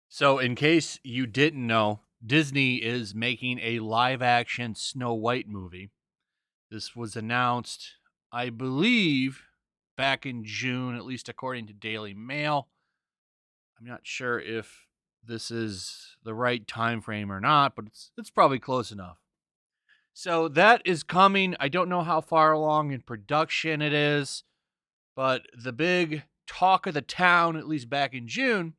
So, in case you didn't know, Disney is making a live-action Snow White movie. This was announced, I believe, back in June, at least according to Daily Mail. I'm not sure if this is the right time frame or not, but it's probably close enough. So that is coming. I don't know how far along in production it is, but the big talk of the town, at least back in June,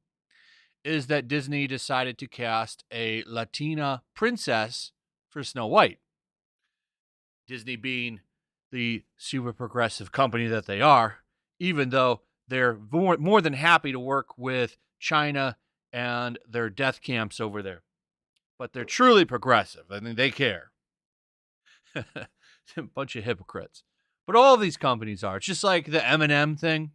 is that Disney decided to cast a Latina princess for Snow White. Disney being the super progressive company that they are, even though they're more than happy to work with China and their death camps over there. But they're truly progressive. I mean, they care. A bunch of hypocrites. But all of these companies are. It's just like the M&M thing,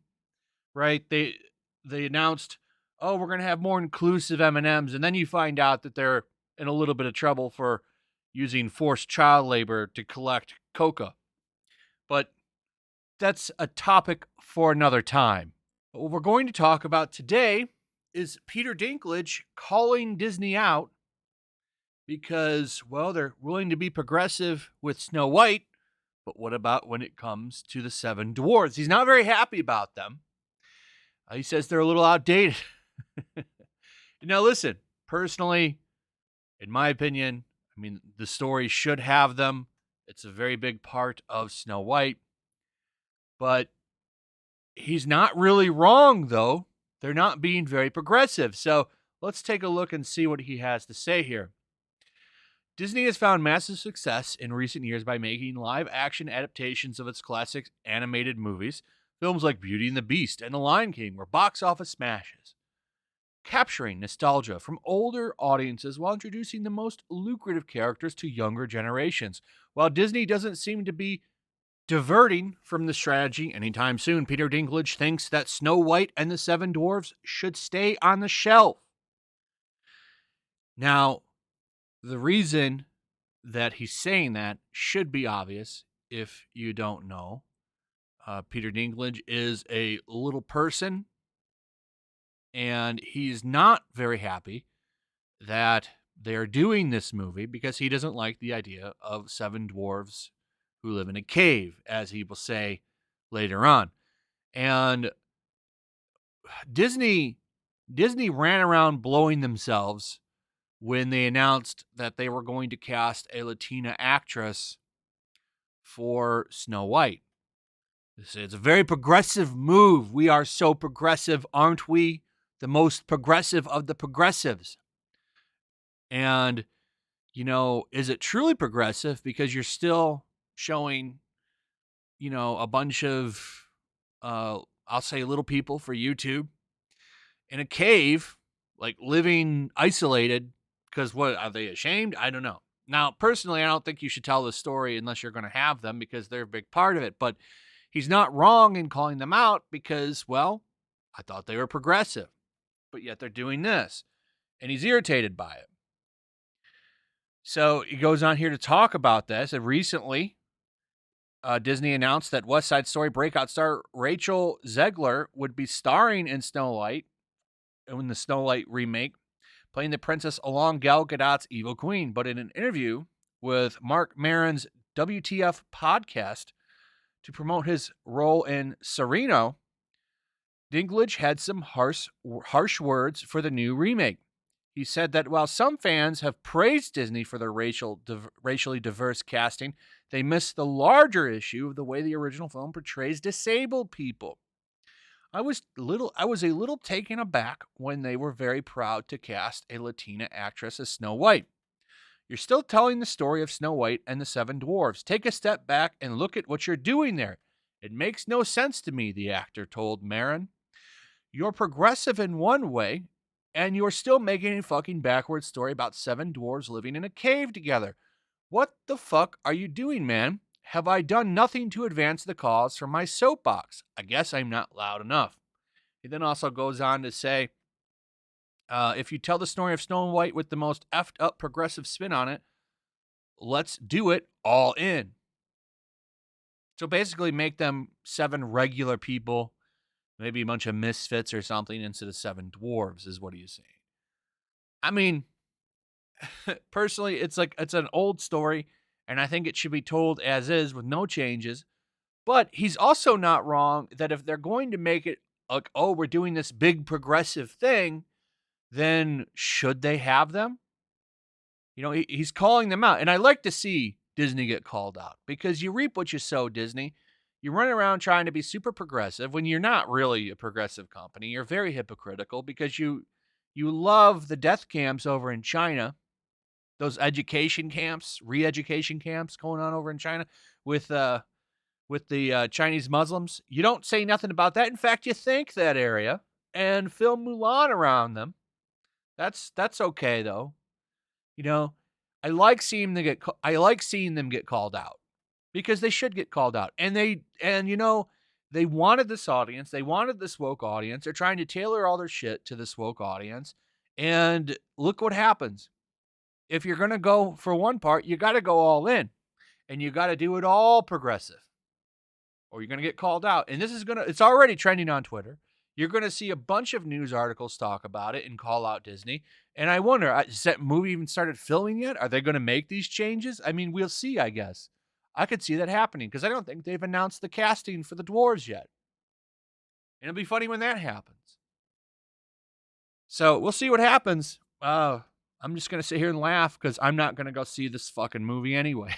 right? They announced, oh, we're going to have more inclusive M&Ms, and then you find out that they're in a little bit of trouble for using forced child labor to collect coca. But that's a topic for another time. But what we're going to talk about today is Peter Dinklage calling Disney out because, well, they're willing to be progressive with Snow White, but what about when it comes to the Seven Dwarves? He's not very happy about them. He says they're a little outdated. Now, listen, personally, in my opinion, I mean, the story should have them. It's a very big part of Snow White. But he's not really wrong, though. They're not being very progressive. So let's take a look and see what he has to say here. Disney has found massive success in recent years by making live-action adaptations of its classic animated movies. Films like Beauty and the Beast and The Lion King were box office smashes, capturing nostalgia from older audiences while introducing the most lucrative characters to younger generations. While Disney doesn't seem to be diverting from the strategy anytime soon, Peter Dinklage thinks that Snow White and the Seven Dwarfs should stay on the shelf. Now, the reason that he's saying that should be obvious if you don't know. Peter Dinklage is a little person, and he's not very happy that they're doing this movie because he doesn't like the idea of seven dwarves who live in a cave, as he will say later on. And Disney ran around blowing themselves when they announced that they were going to cast a Latina actress for Snow White. It's a very progressive move. We are so progressive, aren't we? The most progressive of the progressives. And, you know, is it truly progressive? Because you're still showing, you know, a bunch of, I'll say little people for YouTube in a cave, like living isolated. Because what, are they ashamed? I don't know. Now, personally, I don't think you should tell this story unless you're going to have them because they're a big part of it. But he's not wrong in calling them out because, well, I thought they were progressive. But yet they're doing this. And he's irritated by it. So he goes on here to talk about this. And recently, Disney announced that West Side Story breakout star Rachel Zegler would be starring in Snow White, in the Snow White remake, playing the princess along Gal Gadot's Evil Queen. But in an interview with Mark Maron's WTF podcast to promote his role in Cyrano, Dinklage had some harsh words for the new remake. He said that while some fans have praised Disney for their racially diverse casting, they miss the larger issue of the way the original film portrays disabled people. I was a little taken aback when they were very proud to cast a Latina actress as Snow White. You're still telling the story of Snow White and the Seven Dwarfs. Take a step back and look at what you're doing there. It makes no sense to me, the actor told Maron. You're progressive in one way, and you're still making a fucking backwards story about seven dwarves living in a cave together. What the fuck are you doing, man? Have I done nothing to advance the cause from my soapbox? I guess I'm not loud enough. He then also goes on to say, if you tell the story of Snow White with the most effed up progressive spin on it, let's do it all in. So basically make them 7 regular people, maybe a bunch of misfits or something instead of 7 dwarves is what he's saying. I mean, personally, it's an old story, and I think it should be told as is with no changes. But he's also not wrong that if they're going to make it like, oh, we're doing this big progressive thing, then should they have them? You know, he's calling them out. And I like to see Disney get called out because you reap what you sow, Disney. You run around trying to be super progressive when you're not really a progressive company. You're very hypocritical because you love the death camps over in China, those education camps, re-education camps going on over in China with the Chinese Muslims. You don't say nothing about that. In fact, you thank that area and film Mulan around them. That's okay though. You know, I like seeing them get called out because they should get called out. And they wanted this audience. They wanted this woke audience. They're trying to tailor all their shit to this woke audience. And look what happens. If you're going to go for one part, you got to go all in. And you got to do it all progressive. Or you're going to get called out. And it's already trending on Twitter. You're going to see a bunch of news articles talk about it and call out Disney. And I wonder, has that movie even started filming yet? Are they going to make these changes? I mean, we'll see, I guess. I could see that happening because I don't think they've announced the casting for the Dwarves yet. And it'll be funny when that happens. So we'll see what happens. I'm just going to sit here and laugh because I'm not going to go see this fucking movie anyway.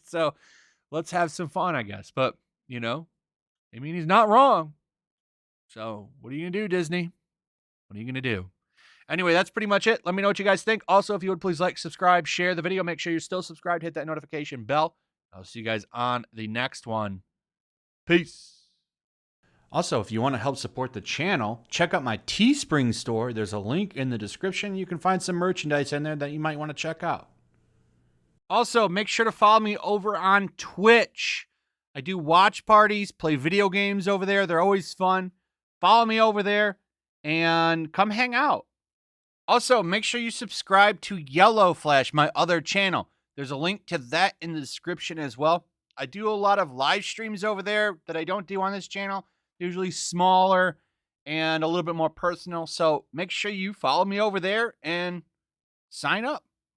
So let's have some fun, I guess. But, I mean, he's not wrong. So what are you going to do, Disney? What are you going to do? Anyway, that's pretty much it. Let me know what you guys think. Also, if you would please like, subscribe, share the video. Make sure you're still subscribed. Hit that notification bell. I'll see you guys on the next one. Peace. Also, if you want to help support the channel, check out my Teespring store. There's a link in the description. You can find some merchandise in there that you might want to check out. Also, make sure to follow me over on Twitch. I do watch parties, play video games over there. They're always fun. Follow me over there and come hang out. Also, make sure you subscribe to YellowFlash, my other channel. There's a link to that in the description as well. I do a lot of live streams over there that I don't do on this channel. Usually smaller and a little bit more personal. So make sure you follow me over there and sign up.